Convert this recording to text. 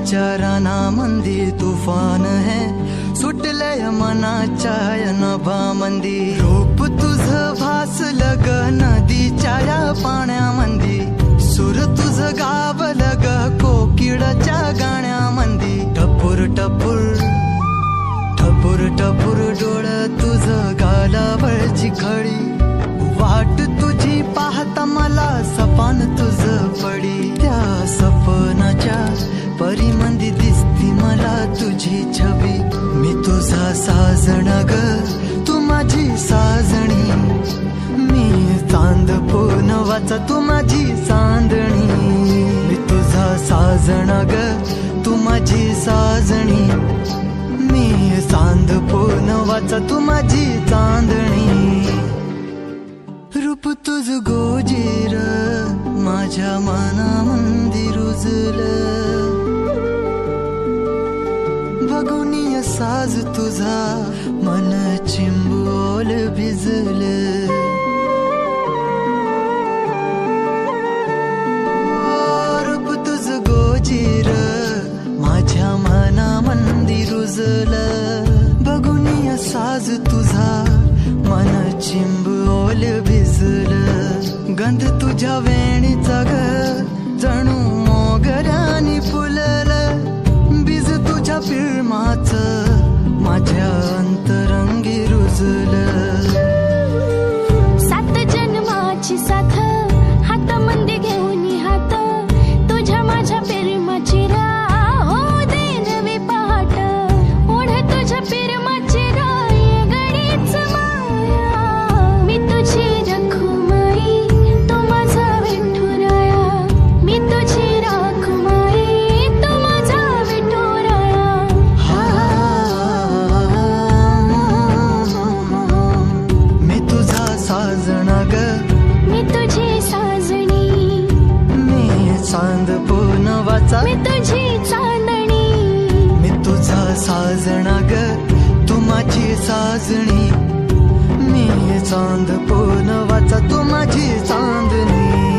प्रेमाच्या रानामंदी तुफान है सुटलय मनाच्या नभामंदी रूप तुझं भासलं ग नदीच्या या पाण्यामंदी सुर तुझं गावलं ग कोकिळाच्या गाण्यामंदी टपूर टपूर टपूर टपूर डोळं तुझं गालावरची खळी वाट तुझी पाहता मला सपान तुझं पडी त्या सपनाच्या परीमंदी दिसती मला तुझी छबी मी तुझा साजण ग तू माझी साजणी मी चांद पूनवाचा तू माझी चांदणी मी तुझा साजण ग तू माझी साजणी मी चांद पूनवाचा तू माझी चांदणी रूप तुझ गोजीर माझ्या मनामंदी रुजलं बघुनिय साज तुझा मन चिंबोल भिजलं रूप तुझ गोजीर माझ्या मनामंदी रुजलं बघुनिय साज तुझा मन चिंबोल भिजलं गंध तुझ्या वेणीचा ग जणू मोगऱ्यानी फुललं बीज तुझ्या पिळमाचं माझ्या अंतरंगी रुजलं सात जन्माची साथ हातामध्ये घेऊन हात तुझ्या माझ्या प्रेमाची राह हो दे नवी पहाट ओढ तुझ्या प्रेमाची राह गडीच माया मी तुझी रखुमाई तू माझा विठुराया मी तुझी रखुमाई तू माझा विठुराया मी तुझा साजना ग मी तुझी साजणी मी चांद पूनवाचा मी तुझी चांदणी मी तुझा साजना ग तू माझी साजणी मी चांद पूनवाचा तू माझी चांदणी